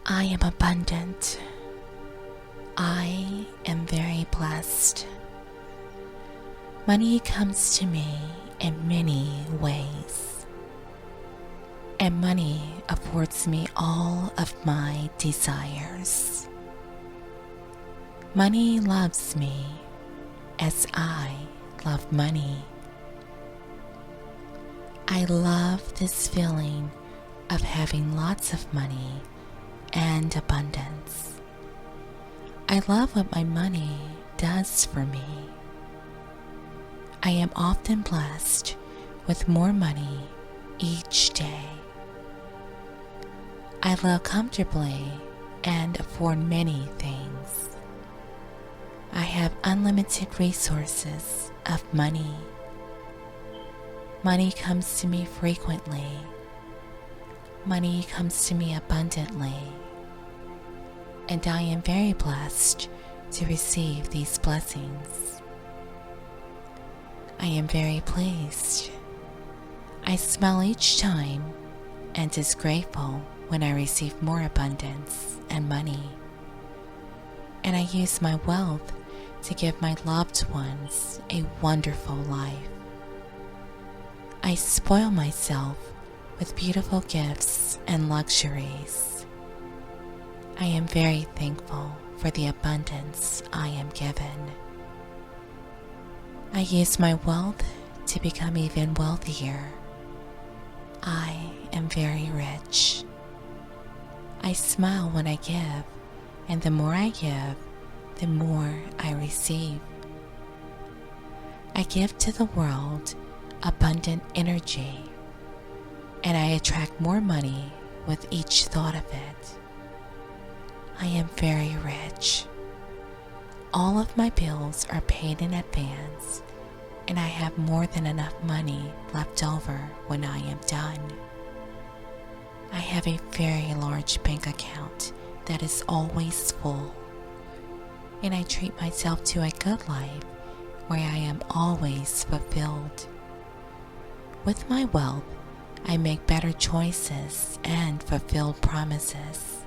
I am abundant. I am very blessed. Money comes to me in many ways, and money affords me all of my desires. Money loves me as I love money. I love this feeling of having lots of money and abundance. I love what my money does for me. I am often blessed with more money each day. I live comfortably and afford many things. I have unlimited resources of money. Money comes to me frequently. Money comes to me abundantly. And I am very blessed to receive these blessings. I am very pleased. I smile each time and is grateful when I receive more abundance and money. And I use my wealth to give my loved ones a wonderful life. I spoil myself with beautiful gifts and luxuries. I am very thankful for the abundance I am given. I use my wealth to become even wealthier. I am very rich. I smile when I give, and the more I give, the more I receive. I give to the world abundant energy, and I attract more money with each thought of it. I am very rich. All of my bills are paid in advance, and I have more than enough money left over when I am done. I have a very large bank account that is always full, and I treat myself to a good life where I am always fulfilled. With my wealth, I make better choices and fulfill promises.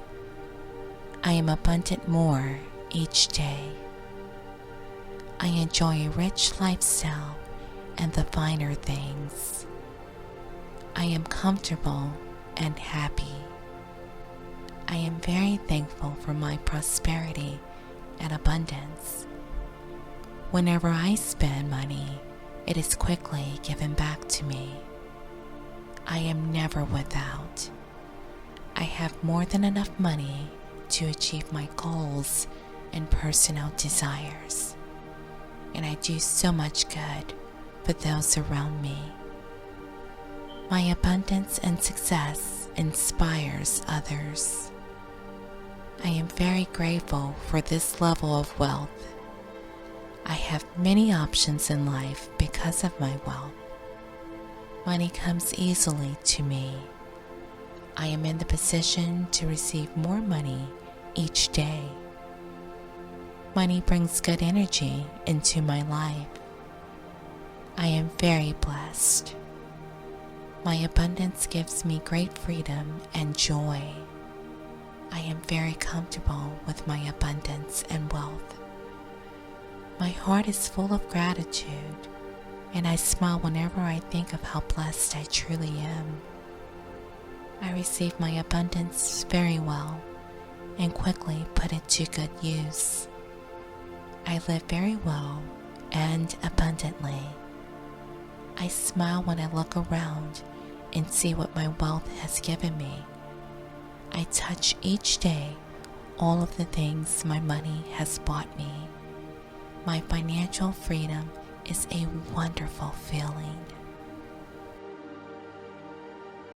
I am abundant more each day. I enjoy a rich lifestyle and the finer things. I am comfortable and happy. I am very thankful for my prosperity and abundance. Whenever I spend money, it is quickly given back to me. I am never without. I have more than enough money to achieve my goals and personal desires, and I do so much good for those around me. My abundance and success inspires others. I am very grateful for this level of wealth. I have many options in life because of my wealth. Money comes easily to me. I am in the position to receive more money each day. Money brings good energy into my life. I am very blessed. My abundance gives me great freedom and joy. I am very comfortable with my abundance and wealth. My heart is full of gratitude, and I smile whenever I think of how blessed I truly am. I receive my abundance very well and quickly put it to good use. I live very well and abundantly. I smile when I look around and see what my wealth has given me. I touch each day all of the things my money has bought me. My financial freedom is a wonderful feeling.